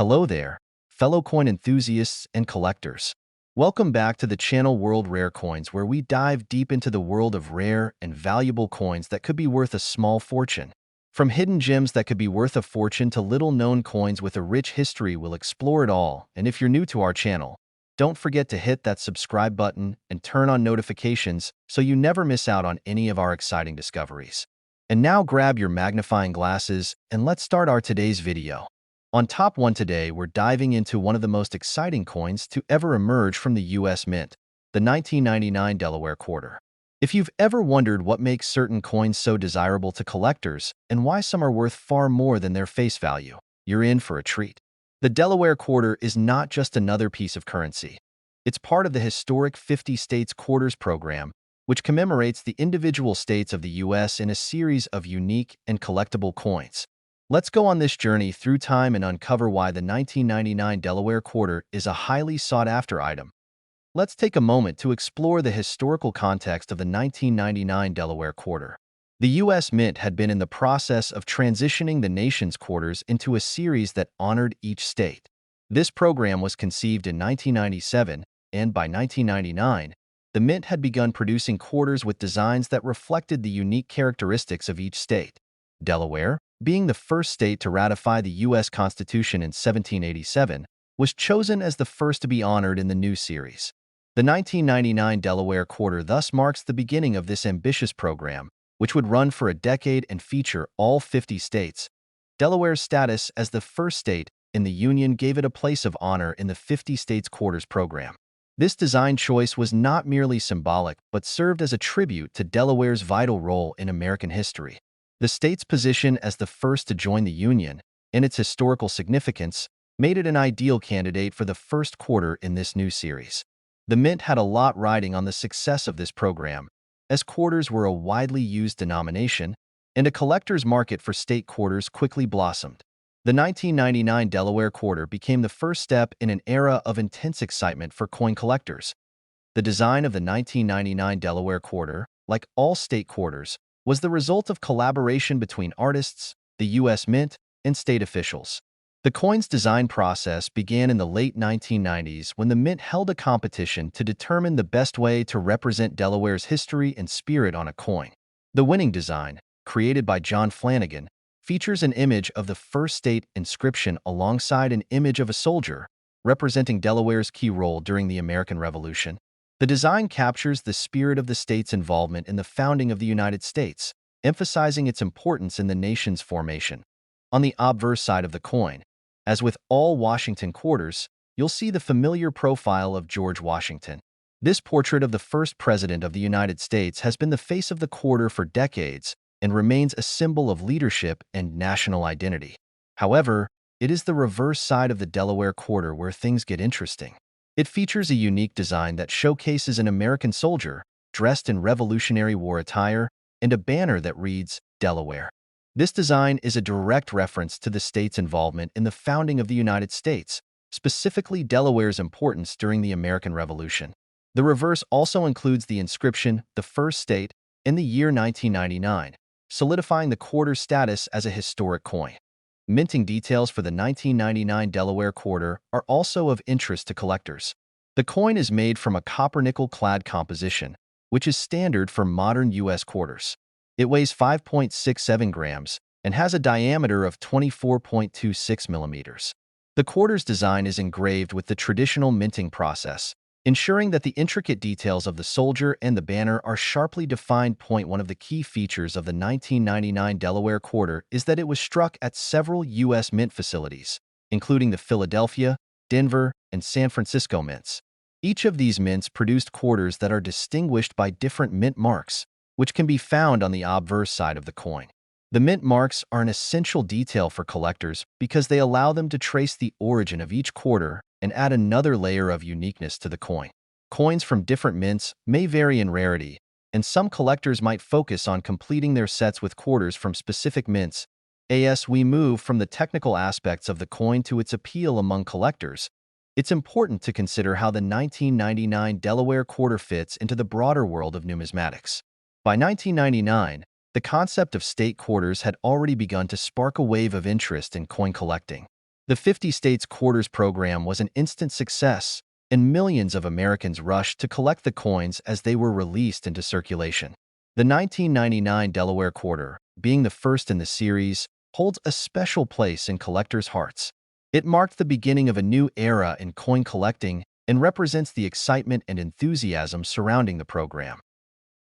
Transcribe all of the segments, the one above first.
Hello there, fellow coin enthusiasts and collectors. Welcome back to the channel World Rare Coins, where we dive deep into the world of rare and valuable coins that could be worth a small fortune. From hidden gems that could be worth a fortune to little-known coins with a rich history, we'll explore it all. And if you're new to our channel, don't forget to hit that subscribe button and turn on notifications so you never miss out on any of our exciting discoveries. And now grab your magnifying glasses and let's start our today's video. On Top 1 today, we're diving into one of the most exciting coins to ever emerge from the U.S. Mint, the 1999 Delaware Quarter. If you've ever wondered what makes certain coins so desirable to collectors and why some are worth far more than their face value, you're in for a treat. The Delaware Quarter is not just another piece of currency. It's part of the historic 50 States Quarters program, which commemorates the individual states of the U.S. in a series of unique and collectible coins. Let's go on this journey through time and uncover why the 1999 Delaware Quarter is a highly sought-after item. Let's take a moment to explore the historical context of the 1999 Delaware Quarter. The U.S. Mint had been in the process of transitioning the nation's quarters into a series that honored each state. This program was conceived in 1997, and by 1999, the Mint had begun producing quarters with designs that reflected the unique characteristics of each state. Delaware, being the first state to ratify the U.S. Constitution in 1787, was chosen as the first to be honored in the new series. The 1999 Delaware Quarter thus marks the beginning of this ambitious program, which would run for a decade and feature all 50 states. Delaware's status as the first state in the Union gave it a place of honor in the 50 States Quarters program. This design choice was not merely symbolic, but served as a tribute to Delaware's vital role in American history. The state's position as the first to join the Union, and its historical significance, made it an ideal candidate for the first quarter in this new series. The Mint had a lot riding on the success of this program, as quarters were a widely used denomination, and a collector's market for state quarters quickly blossomed. The 1999 Delaware Quarter became the first step in an era of intense excitement for coin collectors. The design of the 1999 Delaware Quarter, like all state quarters, was the result of collaboration between artists, the U.S. Mint, and state officials. The coin's design process began in the late 1990s when the Mint held a competition to determine the best way to represent Delaware's history and spirit on a coin. The winning design, created by John Flanagan, features an image of the first state inscription alongside an image of a soldier, representing Delaware's key role during the American Revolution. The design captures the spirit of the state's involvement in the founding of the United States, emphasizing its importance in the nation's formation. On the obverse side of the coin, as with all Washington quarters, you'll see the familiar profile of George Washington. This portrait of the first president of the United States has been the face of the quarter for decades and remains a symbol of leadership and national identity. However, it is the reverse side of the Delaware Quarter where things get interesting. It features a unique design that showcases an American soldier dressed in Revolutionary War attire and a banner that reads, Delaware. This design is a direct reference to the state's involvement in the founding of the United States, specifically Delaware's importance during the American Revolution. The reverse also includes the inscription, the first state, in the year 1999, solidifying the quarter's status as a historic coin. Minting details for the 1999 Delaware Quarter are also of interest to collectors. The coin is made from a copper-nickel-clad composition, which is standard for modern U.S. quarters. It weighs 5.67 grams and has a diameter of 24.26 millimeters. The quarter's design is engraved with the traditional minting process, ensuring that the intricate details of the soldier and the banner are sharply defined. One of the key features of the 1999 Delaware Quarter is that it was struck at several U.S. Mint facilities, including the Philadelphia, Denver, and San Francisco mints. Each of these mints produced quarters that are distinguished by different mint marks, which can be found on the obverse side of the coin. The mint marks are an essential detail for collectors because they allow them to trace the origin of each quarter and add another layer of uniqueness to the coin. Coins from different mints may vary in rarity, and some collectors might focus on completing their sets with quarters from specific mints. As we move from the technical aspects of the coin to its appeal among collectors, it's important to consider how the 1999 Delaware Quarter fits into the broader world of numismatics. By 1999, the concept of state quarters had already begun to spark a wave of interest in coin collecting. The 50 States Quarters program was an instant success, and millions of Americans rushed to collect the coins as they were released into circulation. The 1999 Delaware Quarter, being the first in the series, holds a special place in collectors' hearts. It marked the beginning of a new era in coin collecting and represents the excitement and enthusiasm surrounding the program.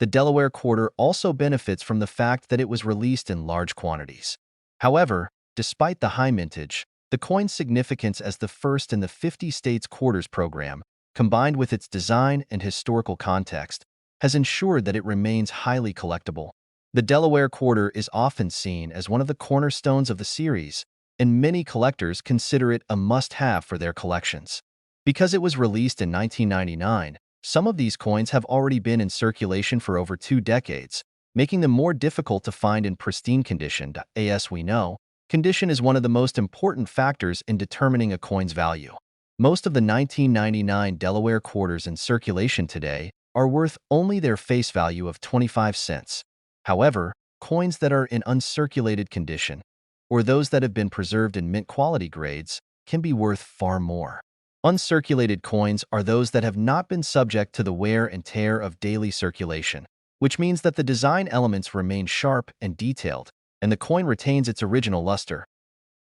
The Delaware Quarter also benefits from the fact that it was released in large quantities. However, despite the high mintage, the coin's significance as the first in the 50 States Quarters program, combined with its design and historical context, has ensured that it remains highly collectible. The Delaware Quarter is often seen as one of the cornerstones of the series, and many collectors consider it a must-have for their collections. Because it was released in 1999, some of these coins have already been in circulation for over 2 decades, making them more difficult to find in pristine condition. As we know, condition is one of the most important factors in determining a coin's value. Most of the 1999 Delaware quarters in circulation today are worth only their face value of 25 cents. However, coins that are in uncirculated condition, or those that have been preserved in mint quality grades, can be worth far more. Uncirculated coins are those that have not been subject to the wear and tear of daily circulation, which means that the design elements remain sharp and detailed, and the coin retains its original luster.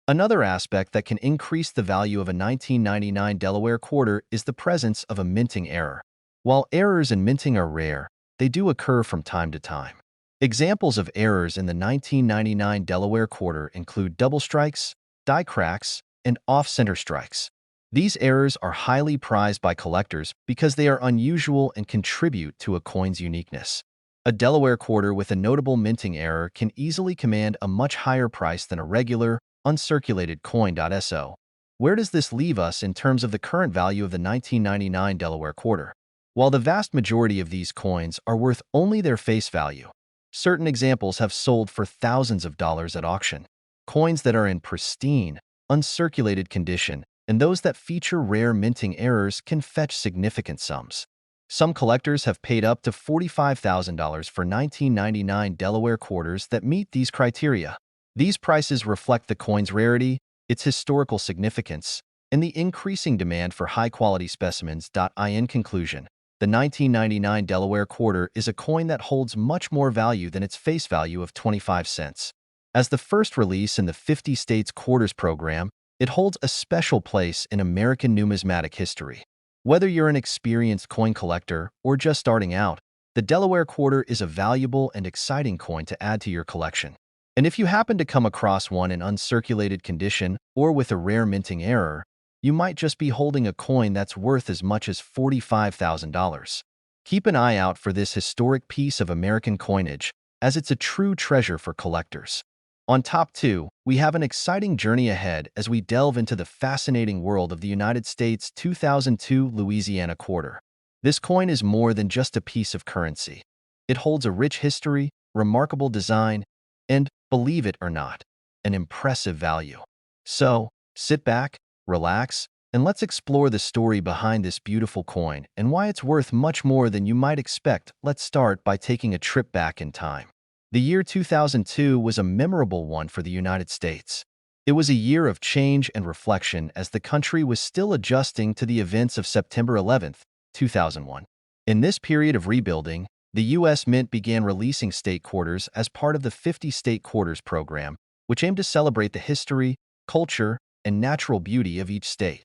Another aspect that can increase the value of a 1999 Delaware quarter is the presence of a minting error. While errors in minting are rare, they do occur from time to time. Examples of errors in the 1999 Delaware quarter include double strikes, die cracks, and off-center strikes. These errors are highly prized by collectors because they are unusual and contribute to a coin's uniqueness. A Delaware quarter with a notable minting error can easily command a much higher price than a regular, uncirculated coin. So, where does this leave us in terms of the current value of the 1999 Delaware quarter? While the vast majority of these coins are worth only their face value, certain examples have sold for thousands of dollars at auction. Coins that are in pristine, uncirculated condition and those that feature rare minting errors can fetch significant sums. Some collectors have paid up to $45,000 for 1999 Delaware quarters that meet these criteria. These prices reflect the coin's rarity, its historical significance, and the increasing demand for high-quality specimens. In conclusion, the 1999 Delaware quarter is a coin that holds much more value than its face value of 25 cents. As the first release in the 50 States Quarters program, it holds a special place in American numismatic history. Whether you're an experienced coin collector or just starting out, the Delaware quarter is a valuable and exciting coin to add to your collection. And if you happen to come across one in uncirculated condition or with a rare minting error, you might just be holding a coin that's worth as much as $45,000. Keep an eye out for this historic piece of American coinage, as it's a true treasure for collectors. On top 2, we have an exciting journey ahead as we delve into the fascinating world of the United States 2002 Louisiana quarter. This coin is more than just a piece of currency. It holds a rich history, remarkable design, and, believe it or not, an impressive value. So, sit back, relax, and let's explore the story behind this beautiful coin and why it's worth much more than you might expect. Let's start by taking a trip back in time. The year 2002 was a memorable one for the United States. It was a year of change and reflection as the country was still adjusting to the events of September 11, 2001. In this period of rebuilding, the U.S. Mint began releasing state quarters as part of the 50 State Quarters program, which aimed to celebrate the history, culture, and natural beauty of each state.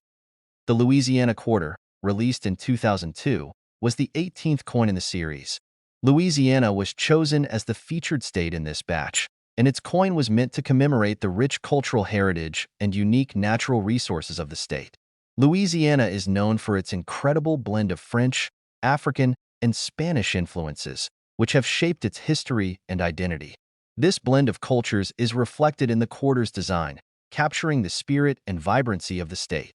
The Louisiana quarter, released in 2002, was the 18th coin in the series. Louisiana was chosen as the featured state in this batch, and its coin was meant to commemorate the rich cultural heritage and unique natural resources of the state. Louisiana is known for its incredible blend of French, African, and Spanish influences, which have shaped its history and identity. This blend of cultures is reflected in the quarter's design, capturing the spirit and vibrancy of the state.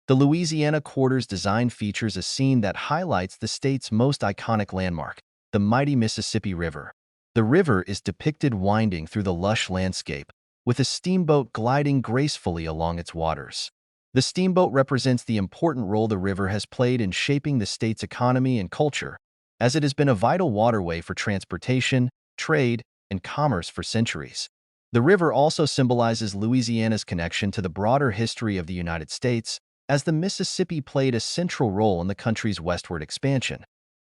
The Louisiana quarter's design features a scene that highlights the state's most iconic landmark, the mighty Mississippi River. The river is depicted winding through the lush landscape, with a steamboat gliding gracefully along its waters. The steamboat represents the important role the river has played in shaping the state's economy and culture, as it has been a vital waterway for transportation, trade, and commerce for centuries. The river also symbolizes Louisiana's connection to the broader history of the United States, as the Mississippi played a central role in the country's westward expansion.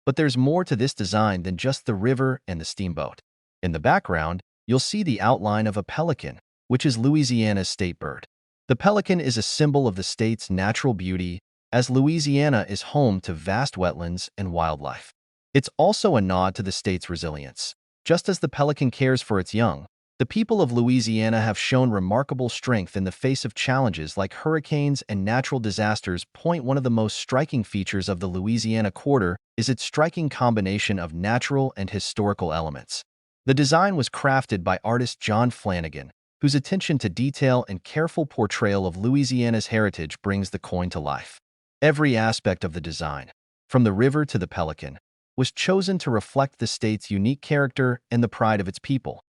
But there's more to this design than just the river and the steamboat. In the background, you'll see the outline of a pelican, which is Louisiana's state bird. The pelican is a symbol of the state's natural beauty, as Louisiana is home to vast wetlands and wildlife. It's also a nod to the state's resilience. Just as the pelican cares for its young, the people of Louisiana have shown remarkable strength in the face of challenges like hurricanes and natural disasters. One of the most striking features of the Louisiana Quarter is its striking combination of natural and historical elements. The design was crafted by artist John Flanagan, whose attention to detail and careful portrayal of Louisiana's heritage brings the coin to life. Every aspect of the design, from the river to the pelican, was chosen to reflect the state's unique character and the pride of its people.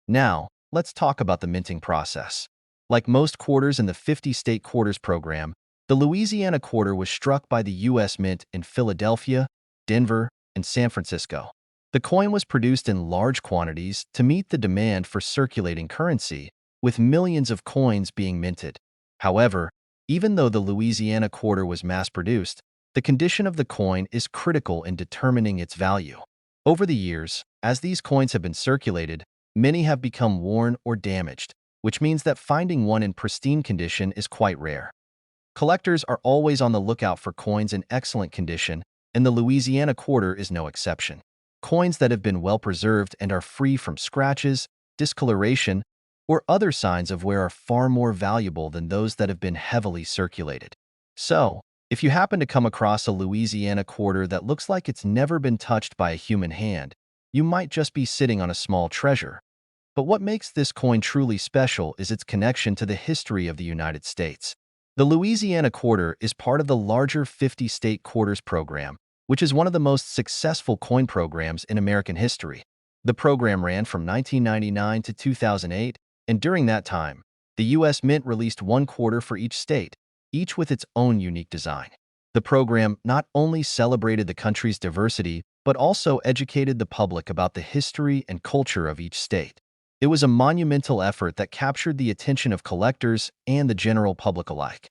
Now, let's talk about the minting process. Like most quarters in the 50-state quarters program, the Louisiana Quarter was struck by the U.S. Mint in Philadelphia, Denver, and San Francisco. The coin was produced in large quantities to meet the demand for circulating currency, with millions of coins being minted. However, even though the Louisiana Quarter was mass-produced, the condition of the coin is critical in determining its value. Over the years, as these coins have been circulated, many have become worn or damaged, which means that finding one in pristine condition is quite rare. Collectors are always on the lookout for coins in excellent condition, and the Louisiana Quarter is no exception. Coins that have been well preserved and are free from scratches, discoloration, or other signs of wear are far more valuable than those that have been heavily circulated. So, if you happen to come across a Louisiana Quarter that looks like it's never been touched by a human hand, you might just be sitting on a small treasure. But what makes this coin truly special is its connection to the history of the United States. The Louisiana Quarter is part of the larger 50-state quarters program, which is one of the most successful coin programs in American history. The program ran from 1999 to 2008, and during that time, the U.S. Mint released one quarter for each state, each with its own unique design. The program not only celebrated the country's diversity, but also educated the public about the history and culture of each state. It was a monumental effort that captured the attention of collectors and the general public alike.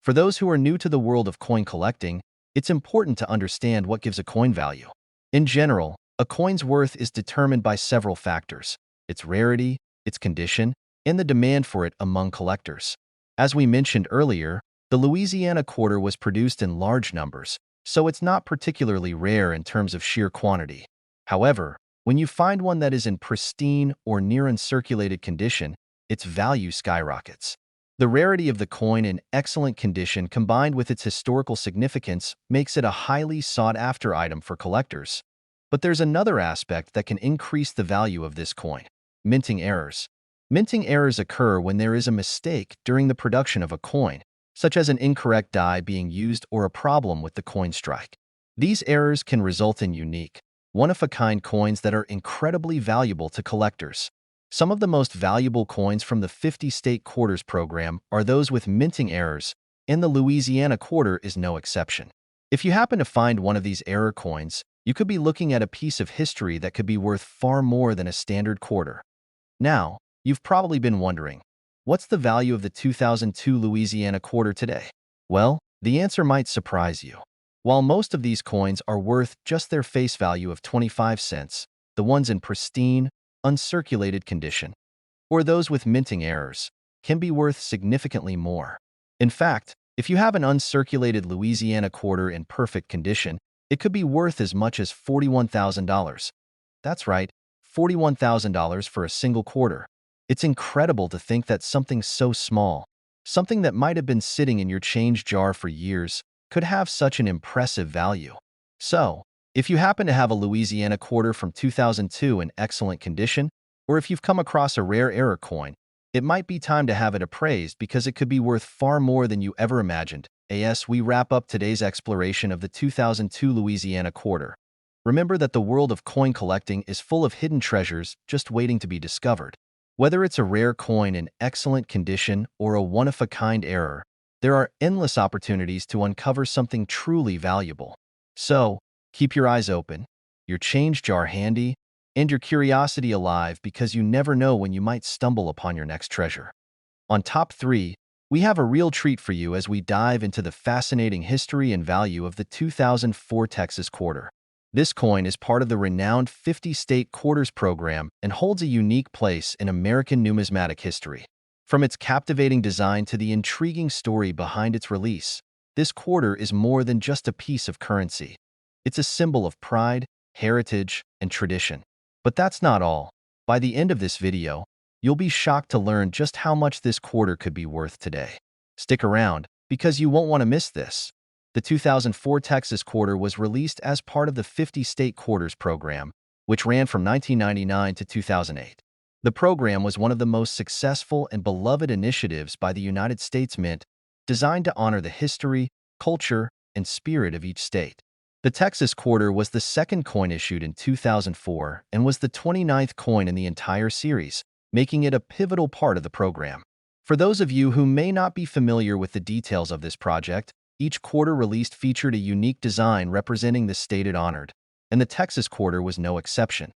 For those who are new to the world of coin collecting, it's important to understand what gives a coin value. In general, a coin's worth is determined by several factors: its rarity, its condition, and the demand for it among collectors. As we mentioned earlier, the Louisiana Quarter was produced in large numbers, so it's not particularly rare in terms of sheer quantity. However, when you find one that is in pristine or near uncirculated condition, its value skyrockets. The rarity of the coin in excellent condition combined with its historical significance makes it a highly sought-after item for collectors. But there's another aspect that can increase the value of this coin: minting errors. Minting errors occur when there is a mistake during the production of a coin, such as an incorrect die being used or a problem with the coin strike. These errors can result in unique, one-of-a-kind coins that are incredibly valuable to collectors. Some of the most valuable coins from the 50-state quarters program are those with minting errors, and the Louisiana Quarter is no exception. If you happen to find one of these error coins, you could be looking at a piece of history that could be worth far more than a standard quarter. Now, you've probably been wondering, what's the value of the 2002 Louisiana Quarter today? Well, the answer might surprise you. While most of these coins are worth just their face value of 25 cents, the ones in pristine, uncirculated condition, or those with minting errors, can be worth significantly more. In fact, if you have an uncirculated Louisiana Quarter in perfect condition, it could be worth as much as $41,000. That's right, $41,000 for a single quarter. It's incredible to think that something so small, something that might have been sitting in your change jar for years, could have such an impressive value. So, if you happen to have a Louisiana Quarter from 2002 in excellent condition, or if you've come across a rare error coin, it might be time to have it appraised because it could be worth far more than you ever imagined. As we wrap up today's exploration of the 2002 Louisiana Quarter, remember that the world of coin collecting is full of hidden treasures just waiting to be discovered. Whether it's a rare coin in excellent condition or a one-of-a-kind error, there are endless opportunities to uncover something truly valuable. So, keep your eyes open, your change jar handy, and your curiosity alive because you never know when you might stumble upon your next treasure. On top 3, we have a real treat for you as we dive into the fascinating history and value of the 2004 Texas Quarter. This coin is part of the renowned 50-state quarters program and holds a unique place in American numismatic history. From its captivating design to the intriguing story behind its release, this quarter is more than just a piece of currency. It's a symbol of pride, heritage, and tradition. But that's not all. By the end of this video, you'll be shocked to learn just how much this quarter could be worth today. Stick around, because you won't want to miss this. The 2004 Texas Quarter was released as part of the 50-state quarters program, which ran from 1999 to 2008. The program was one of the most successful and beloved initiatives by the United States Mint, designed to honor the history, culture, and spirit of each state. The Texas Quarter was the second coin issued in 2004 and was the 29th coin in the entire series, making it a pivotal part of the program. For those of you who may not be familiar with the details of this project, each quarter released featured a unique design representing the state it honored, and the Texas Quarter was no exception.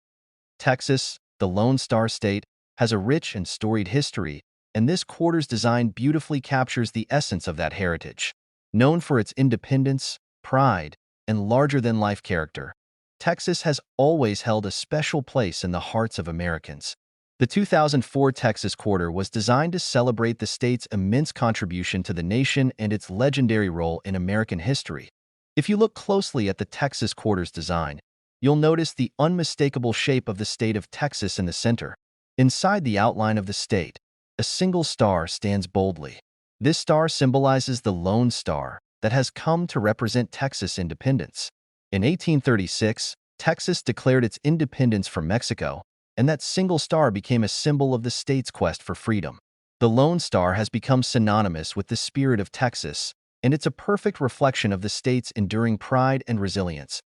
Texas, the Lone Star State, has a rich and storied history, and this quarter's design beautifully captures the essence of that heritage. Known for its independence, pride, and larger-than-life character, Texas has always held a special place in the hearts of Americans. The 2004 Texas Quarter was designed to celebrate the state's immense contribution to the nation and its legendary role in American history. If you look closely at the Texas Quarter's design, you'll notice the unmistakable shape of the state of Texas in the center. Inside the outline of the state, a single star stands boldly. This star symbolizes the Lone Star that has come to represent Texas independence. In 1836, Texas declared its independence from Mexico, and that single star became a symbol of the state's quest for freedom. The Lone Star has become synonymous with the spirit of Texas, and it's a perfect reflection of the state's enduring pride and resilience.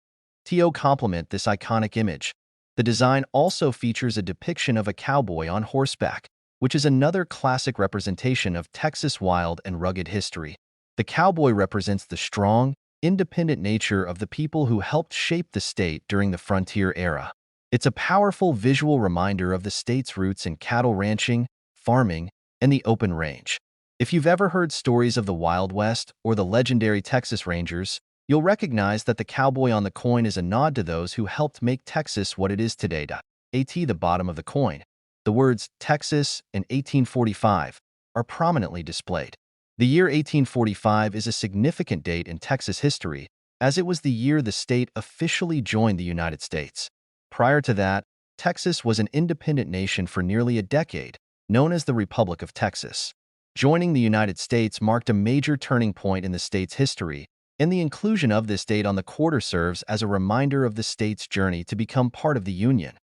To complement this iconic image, the design also features a depiction of a cowboy on horseback, which is another classic representation of Texas' wild and rugged history. The cowboy represents the strong, independent nature of the people who helped shape the state during the frontier era. It's a powerful visual reminder of the state's roots in cattle ranching, farming, and the open range. If you've ever heard stories of the Wild West or the legendary Texas Rangers, you'll recognize that the cowboy on the coin is a nod to those who helped make Texas what it is today. At the bottom of the coin, the words Texas and 1845 are prominently displayed. The year 1845 is a significant date in Texas history, as it was the year the state officially joined the United States. Prior to that, Texas was an independent nation for nearly a decade, known as the Republic of Texas. Joining the United States marked a major turning point in the state's history, and the inclusion of this date on the quarter serves as a reminder of the state's journey to become part of the Union.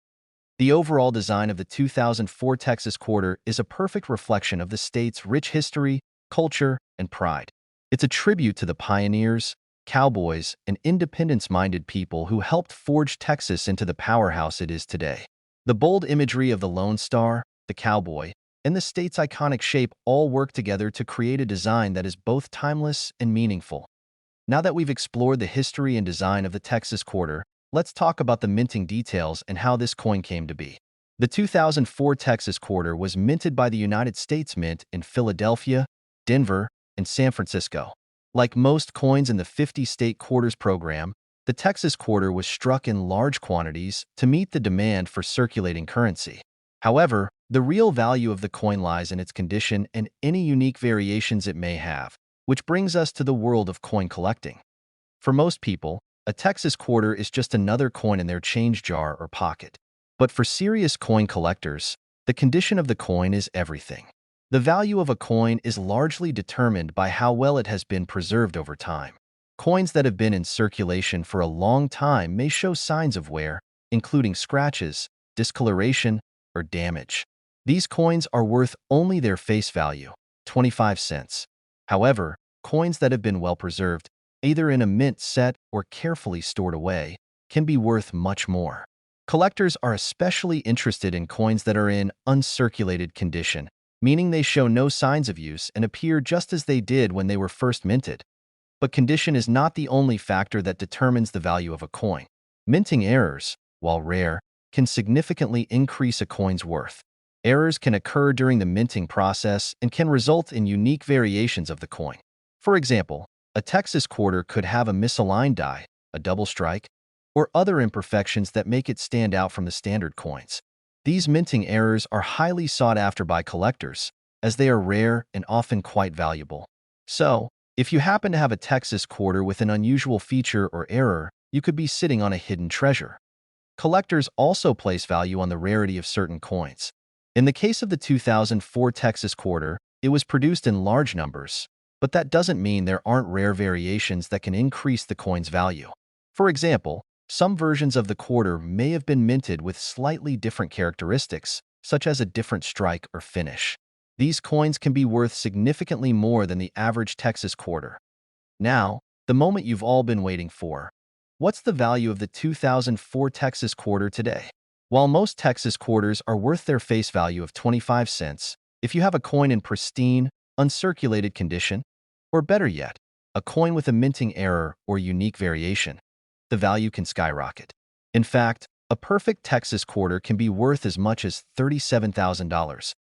The overall design of the 2004 Texas Quarter is a perfect reflection of the state's rich history, culture, and pride. It's a tribute to the pioneers, cowboys, and independence-minded people who helped forge Texas into the powerhouse it is today. The bold imagery of the Lone Star, the cowboy, and the state's iconic shape all work together to create a design that is both timeless and meaningful. Now that we've explored the history and design of the Texas Quarter, let's talk about the minting details and how this coin came to be. The 2004 Texas Quarter was minted by the United States Mint in Philadelphia, Denver, and San Francisco. Like most coins in the 50-state quarters program, the Texas Quarter was struck in large quantities to meet the demand for circulating currency. However, the real value of the coin lies in its condition and any unique variations it may have, which brings us to the world of coin collecting. For most people, a Texas Quarter is just another coin in their change jar or pocket. But for serious coin collectors, the condition of the coin is everything. The value of a coin is largely determined by how well it has been preserved over time. Coins that have been in circulation for a long time may show signs of wear, including scratches, discoloration, or damage. These coins are worth only their face value, 25 cents. However, coins that have been well preserved, either in a mint set or carefully stored away, can be worth much more. Collectors are especially interested in coins that are in uncirculated condition, meaning they show no signs of use and appear just as they did when they were first minted. But condition is not the only factor that determines the value of a coin. Minting errors, while rare, can significantly increase a coin's worth. Errors can occur during the minting process and can result in unique variations of the coin. For example, a Texas quarter could have a misaligned die, a double strike, or other imperfections that make it stand out from the standard coins. These minting errors are highly sought after by collectors, as they are rare and often quite valuable. So, if you happen to have a Texas quarter with an unusual feature or error, you could be sitting on a hidden treasure. Collectors also place value on the rarity of certain coins. In the case of the 2004 Texas quarter, it was produced in large numbers, but that doesn't mean there aren't rare variations that can increase the coin's value. For example, some versions of the quarter may have been minted with slightly different characteristics, such as a different strike or finish. These coins can be worth significantly more than the average Texas quarter. Now, the moment you've all been waiting for. What's the value of the 2004 Texas quarter today? While most Texas quarters are worth their face value of 25 cents, if you have a coin in pristine, uncirculated condition, or better yet, a coin with a minting error or unique variation, the value can skyrocket. In fact, a perfect Texas quarter can be worth as much as $37,000.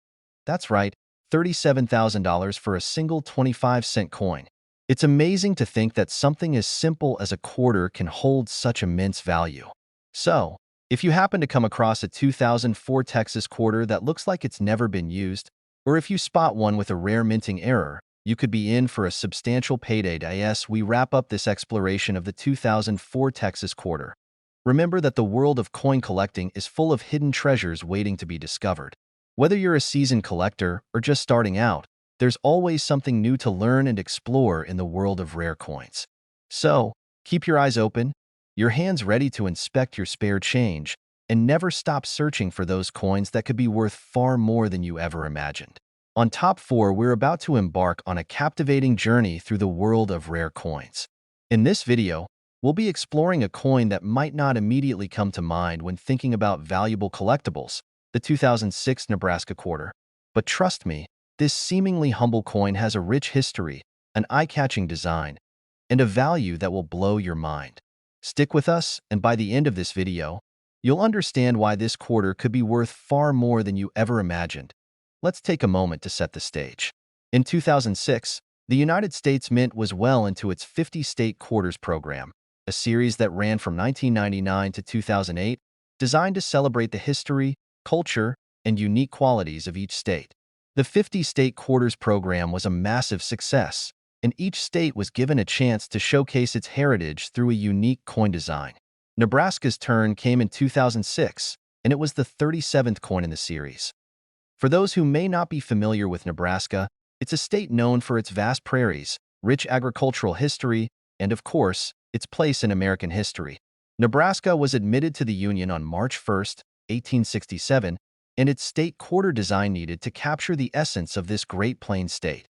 That's right, $37,000 for a single 25-cent coin. It's amazing to think that something as simple as a quarter can hold such immense value. So, if you happen to come across a 2004 Texas quarter that looks like it's never been used, or if you spot one with a rare minting error, you could be in for a substantial payday. As we wrap up this exploration of the 2004 Texas quarter, remember that the world of coin collecting is full of hidden treasures waiting to be discovered. Whether you're a seasoned collector or just starting out, there's always something new to learn and explore in the world of rare coins. So, keep your eyes open, your hands ready to inspect your spare change, and never stop searching for those coins that could be worth far more than you ever imagined. On Top 4, we're about to embark on a captivating journey through the world of rare coins. In this video, we'll be exploring a coin that might not immediately come to mind when thinking about valuable collectibles, the 2006 Nebraska quarter. But trust me, this seemingly humble coin has a rich history, an eye-catching design, and a value that will blow your mind. Stick with us, and by the end of this video, you'll understand why this quarter could be worth far more than you ever imagined. Let's take a moment to set the stage. In 2006, the United States Mint was well into its 50-state quarters program, a series that ran from 1999 to 2008, designed to celebrate the history, culture, and unique qualities of each state. The 50-state quarters program was a massive success, and each state was given a chance to showcase its heritage through a unique coin design. Nebraska's turn came in 2006, and it was the 37th coin in the series. For those who may not be familiar with Nebraska, it's a state known for its vast prairies, rich agricultural history, and of course, its place in American history. Nebraska was admitted to the Union on March 1, 1867, and its state quarter design needed to capture the essence of this Great Plains state.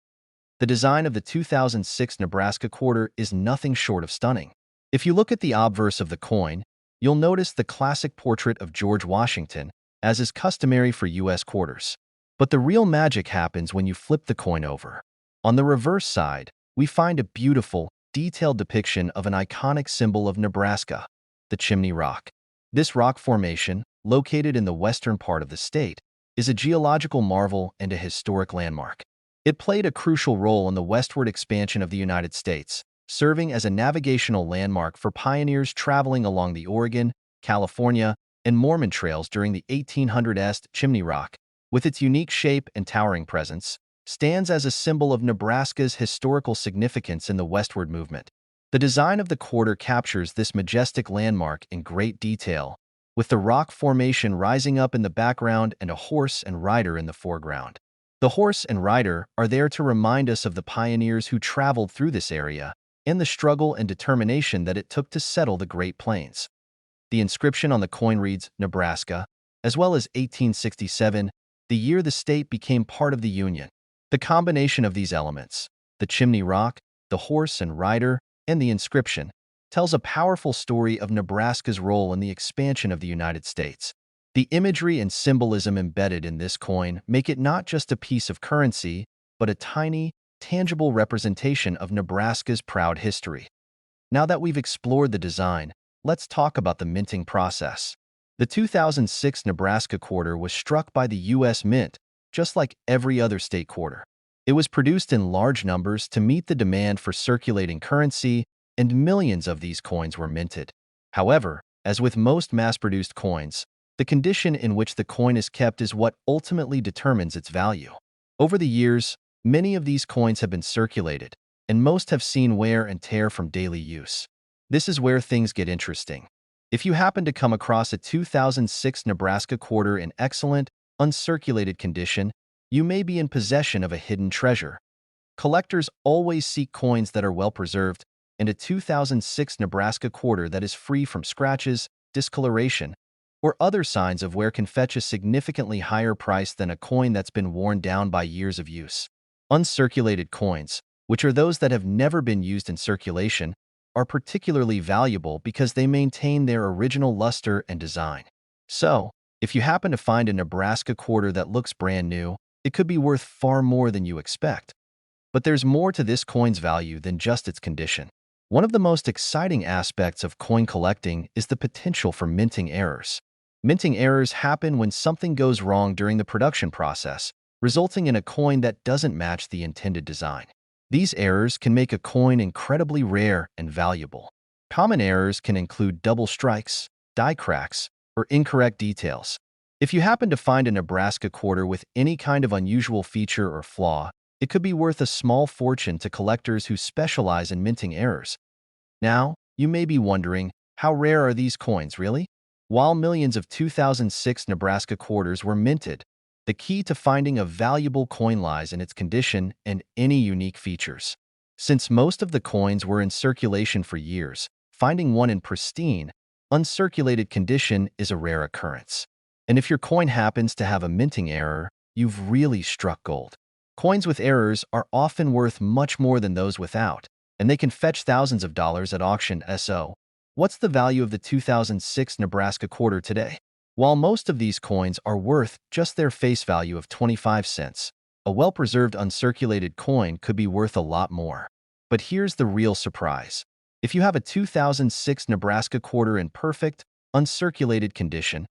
The design of the 2006 Nebraska quarter is nothing short of stunning. If you look at the obverse of the coin, you'll notice the classic portrait of George Washington, as is customary for U.S. quarters. But the real magic happens when you flip the coin over. On the reverse side, we find a beautiful, detailed depiction of an iconic symbol of Nebraska, the Chimney Rock. This rock formation, located in the western part of the state, is a geological marvel and a historic landmark. It played a crucial role in the westward expansion of the United States, serving as a navigational landmark for pioneers traveling along the Oregon, California, and Mormon trails during the 1800s. Chimney Rock, with its unique shape and towering presence, stands as a symbol of Nebraska's historical significance in the westward movement. The design of the quarter captures this majestic landmark in great detail, with the rock formation rising up in the background and a horse and rider in the foreground. The horse and rider are there to remind us of the pioneers who traveled through this area and the struggle and determination that it took to settle the Great Plains. The inscription on the coin reads Nebraska, as well as 1867, the year the state became part of the Union. The combination of these elements, the chimney rock, the horse and rider, and the inscription, tells a powerful story of Nebraska's role in the expansion of the United States. The imagery and symbolism embedded in this coin make it not just a piece of currency, but a tiny, tangible representation of Nebraska's proud history. Now that we've explored the design, let's talk about the minting process. The 2006 Nebraska quarter was struck by the U.S. Mint, just like every other state quarter. It was produced in large numbers to meet the demand for circulating currency, and millions of these coins were minted. However, as with most mass-produced coins, the condition in which the coin is kept is what ultimately determines its value. Over the years, many of these coins have been circulated, and most have seen wear and tear from daily use. This is where things get interesting. If you happen to come across a 2006 Nebraska quarter in excellent, uncirculated condition, you may be in possession of a hidden treasure. Collectors always seek coins that are well preserved, and a 2006 Nebraska quarter that is free from scratches, discoloration, or other signs of wear can fetch a significantly higher price than a coin that's been worn down by years of use. Uncirculated coins, which are those that have never been used in circulation, are particularly valuable because they maintain their original luster and design. So, if you happen to find a Nebraska quarter that looks brand new, it could be worth far more than you expect. But there's more to this coin's value than just its condition. One of the most exciting aspects of coin collecting is the potential for minting errors. Minting errors happen when something goes wrong during the production process, resulting in a coin that doesn't match the intended design. These errors can make a coin incredibly rare and valuable. Common errors can include double strikes, die cracks, or incorrect details. If you happen to find a Nebraska quarter with any kind of unusual feature or flaw, it could be worth a small fortune to collectors who specialize in minting errors. Now, you may be wondering, how rare are these coins really? While millions of 2006 Nebraska quarters were minted, the key to finding a valuable coin lies in its condition and any unique features. Since most of the coins were in circulation for years, finding one in pristine, uncirculated condition is a rare occurrence. And if your coin happens to have a minting error, you've really struck gold. Coins with errors are often worth much more than those without, and they can fetch thousands of dollars at auction. So, what's the value of the 2006 Nebraska quarter today? While most of these coins are worth just their face value of 25 cents, a well-preserved uncirculated coin could be worth a lot more. But here's the real surprise. If you have a 2006 Nebraska quarter in perfect, uncirculated condition,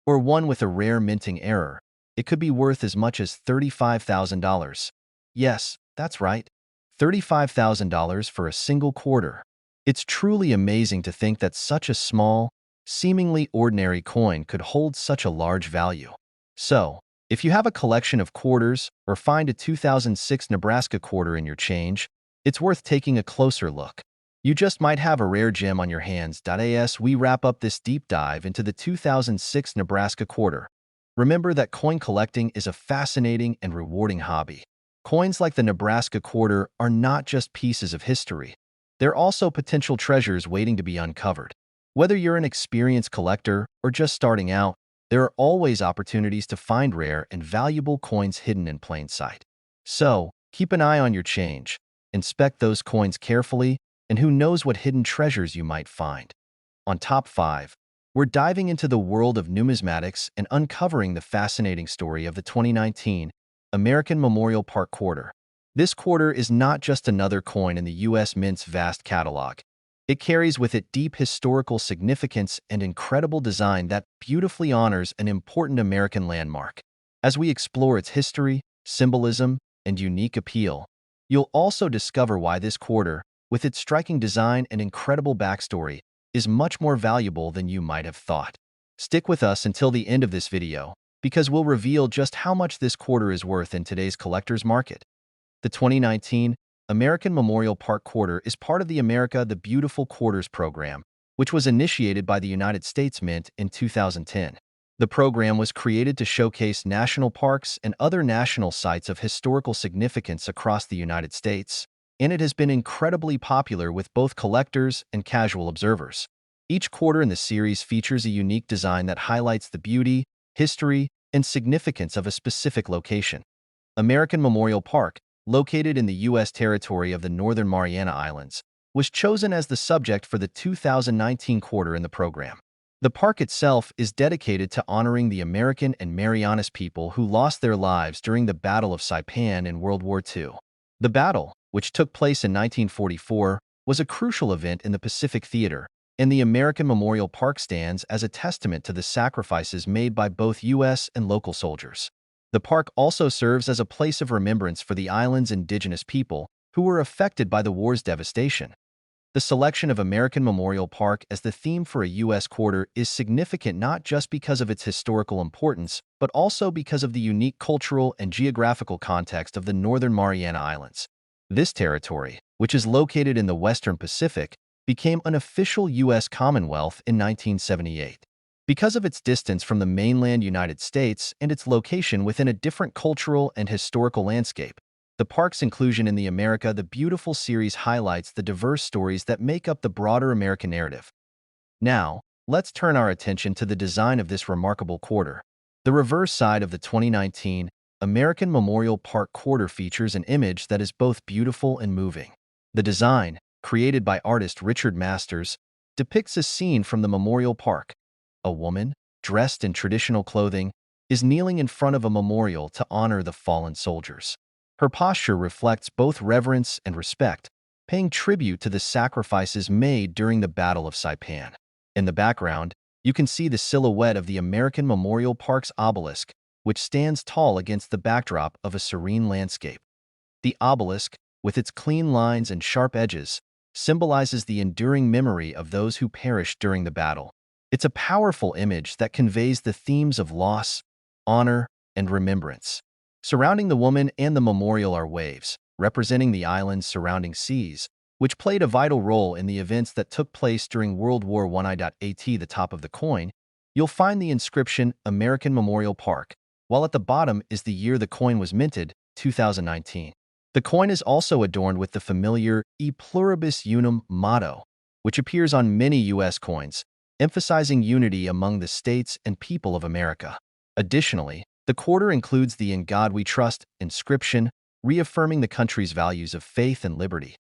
or one with a rare minting error, it could be worth as much as $35,000. Yes, that's right, $35,000 for a single quarter. It's truly amazing to think that such a small, seemingly ordinary coin could hold such a large value. So, if you have a collection of quarters or find a 2006 Nebraska quarter in your change, it's worth taking a closer look. You just might have a rare gem on your hands. As we wrap up this deep dive into the 2006 Nebraska quarter, remember that coin collecting is a fascinating and rewarding hobby. Coins like the Nebraska quarter are not just pieces of history. They're also potential treasures waiting to be uncovered. Whether you're an experienced collector or just starting out, there are always opportunities to find rare and valuable coins hidden in plain sight. So, keep an eye on your change, inspect those coins carefully, and who knows what hidden treasures you might find. On Top 5, we're diving into the world of numismatics and uncovering the fascinating story of the 2019 American Memorial Park Quarter. This quarter is not just another coin in the U.S. Mint's vast catalog. It carries with it deep historical significance and incredible design that beautifully honors an important American landmark. As we explore its history, symbolism, and unique appeal, you'll also discover why this quarter, with its striking design and incredible backstory, is much more valuable than you might have thought. Stick with us until the end of this video, because we'll reveal just how much this quarter is worth in today's collector's market. The 2019 American Memorial Park Quarter is part of the America the Beautiful Quarters program, which was initiated by the United States Mint in 2010. The program was created to showcase national parks and other national sites of historical significance across the United States, and it has been incredibly popular with both collectors and casual observers. Each quarter in the series features a unique design that highlights the beauty, history, and significance of a specific location. American Memorial Park, located in the U.S. territory of the Northern Mariana Islands, was chosen as the subject for the 2019 quarter in the program. The park itself is dedicated to honoring the American and Marianas people who lost their lives during the Battle of Saipan in World War II. The battle, which took place in 1944, was a crucial event in the Pacific Theater, and the American Memorial Park stands as a testament to the sacrifices made by both U.S. and local soldiers. The park also serves as a place of remembrance for the island's indigenous people who were affected by the war's devastation. The selection of American Memorial Park as the theme for a U.S. quarter is significant not just because of its historical importance, but also because of the unique cultural and geographical context of the Northern Mariana Islands. This territory, which is located in the Western Pacific, became an official U.S. Commonwealth in 1978. Because of its distance from the mainland United States and its location within a different cultural and historical landscape, the park's inclusion in the America the Beautiful series highlights the diverse stories that make up the broader American narrative. Now, let's turn our attention to the design of this remarkable quarter. The reverse side of the 2019 American Memorial Park quarter features an image that is both beautiful and moving. The design, created by artist Richard Masters, depicts a scene from the Memorial Park. A woman, dressed in traditional clothing, is kneeling in front of a memorial to honor the fallen soldiers. Her posture reflects both reverence and respect, paying tribute to the sacrifices made during the Battle of Saipan. In the background, you can see the silhouette of the American Memorial Park's obelisk, which stands tall against the backdrop of a serene landscape. The obelisk, with its clean lines and sharp edges, symbolizes the enduring memory of those who perished during the battle. It's a powerful image that conveys the themes of loss, honor, and remembrance. Surrounding the woman and the memorial are waves, representing the island's surrounding seas, which played a vital role in the events that took place during World War I. At the top of the coin, you'll find the inscription American Memorial Park, while at the bottom is the year the coin was minted, 2019. The coin is also adorned with the familiar E Pluribus Unum motto, which appears on many U.S. coins, emphasizing unity among the states and people of America. Additionally, the quarter includes the In God We Trust inscription, reaffirming the country's values of faith and liberty.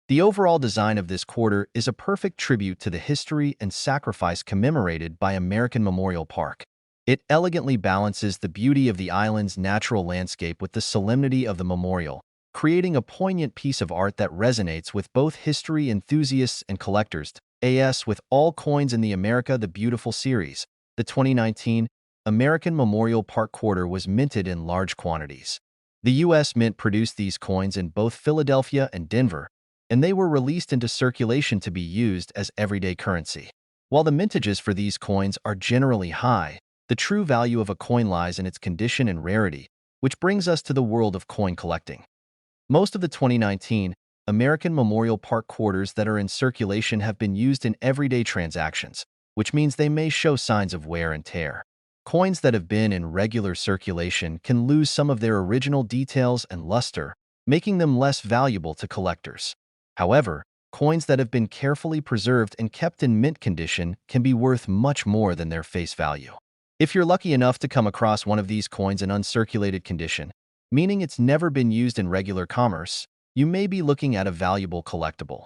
The overall design of this quarter is a perfect tribute to the history and sacrifice commemorated by American Memorial Park. It elegantly balances the beauty of the island's natural landscape with the solemnity of the memorial, creating a poignant piece of art that resonates with both history enthusiasts and collectors. With all coins in the America the Beautiful series, the 2019 American Memorial Park quarter was minted in large quantities. The U.S. Mint produced these coins in both Philadelphia and Denver, and they were released into circulation to be used as everyday currency. While the mintages for these coins are generally high, the true value of a coin lies in its condition and rarity, which brings us to the world of coin collecting. Most of the 2019 American Memorial Park quarters that are in circulation have been used in everyday transactions, which means they may show signs of wear and tear. Coins that have been in regular circulation can lose some of their original details and luster, making them less valuable to collectors. However, coins that have been carefully preserved and kept in mint condition can be worth much more than their face value. If you're lucky enough to come across one of these coins in uncirculated condition, meaning it's never been used in regular commerce, you may be looking at a valuable collectible.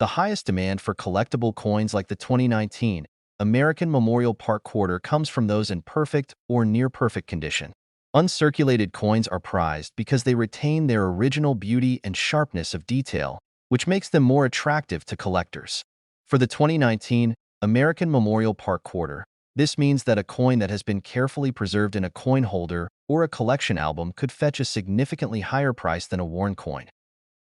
The highest demand for collectible coins like the 2019 American Memorial Park quarter comes from those in perfect or near-perfect condition. Uncirculated coins are prized because they retain their original beauty and sharpness of detail, which makes them more attractive to collectors. For the 2019 American Memorial Park quarter, this means that a coin that has been carefully preserved in a coin holder or a collection album could fetch a significantly higher price than a worn coin.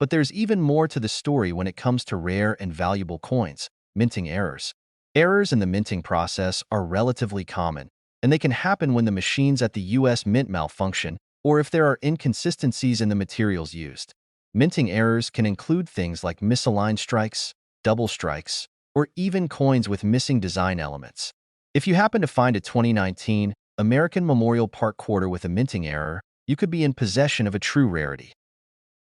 But there's even more to the story when it comes to rare and valuable coins: minting errors. Errors in the minting process are relatively common, and they can happen when the machines at the U.S. Mint malfunction or if there are inconsistencies in the materials used. Minting errors can include things like misaligned strikes, double strikes, or even coins with missing design elements. If you happen to find a 2019 American Memorial Park quarter with a minting error, you could be in possession of a true rarity.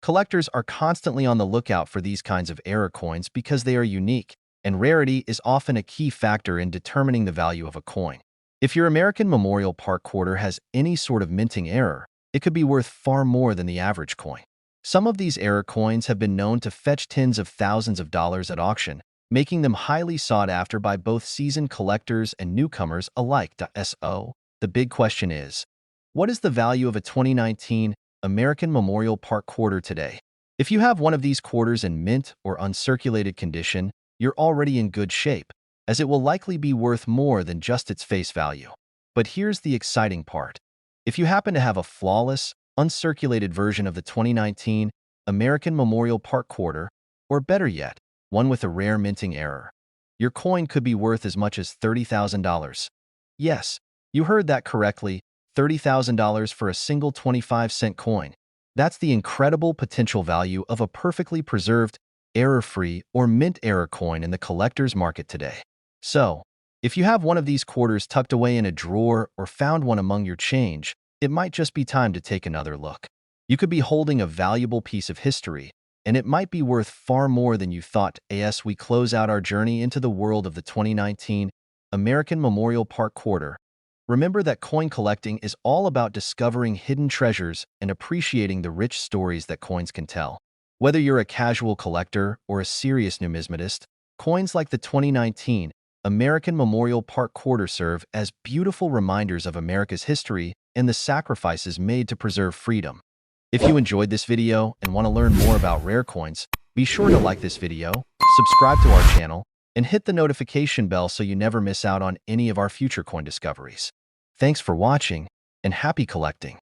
Collectors are constantly on the lookout for these kinds of error coins because they are unique, and rarity is often a key factor in determining the value of a coin. If your American Memorial Park quarter has any sort of minting error, it could be worth far more than the average coin. Some of these error coins have been known to fetch tens of thousands of dollars at auction, making them highly sought after by both seasoned collectors and newcomers alike. The big question is, what is the value of a 2019 American Memorial Park quarter today? If you have one of these quarters in mint or uncirculated condition, you're already in good shape. as it will likely be worth more than just its face value. But here's the exciting part. If you happen to have a flawless, uncirculated version of the 2019 American Memorial Park Quarter, or better yet, one with a rare minting error, your coin could be worth as much as $30,000. Yes, you heard that correctly, $30,000 for a single 25-cent coin. That's the incredible potential value of a perfectly preserved, error-free, or mint error coin in the collector's market today. So, if you have one of these quarters tucked away in a drawer or found one among your change, it might just be time to take another look. You could be holding a valuable piece of history, and it might be worth far more than you thought. As we close out our journey into the world of the 2019 American Memorial Park Quarter, remember that coin collecting is all about discovering hidden treasures and appreciating the rich stories that coins can tell. Whether you're a casual collector or a serious numismatist, coins like the 2019 American Memorial Park Quarter serve as beautiful reminders of America's history and the sacrifices made to preserve freedom. If you enjoyed this video and want to learn more about rare coins, be sure to like this video, subscribe to our channel, and hit the notification bell so you never miss out on any of our future coin discoveries. Thanks for watching, and happy collecting!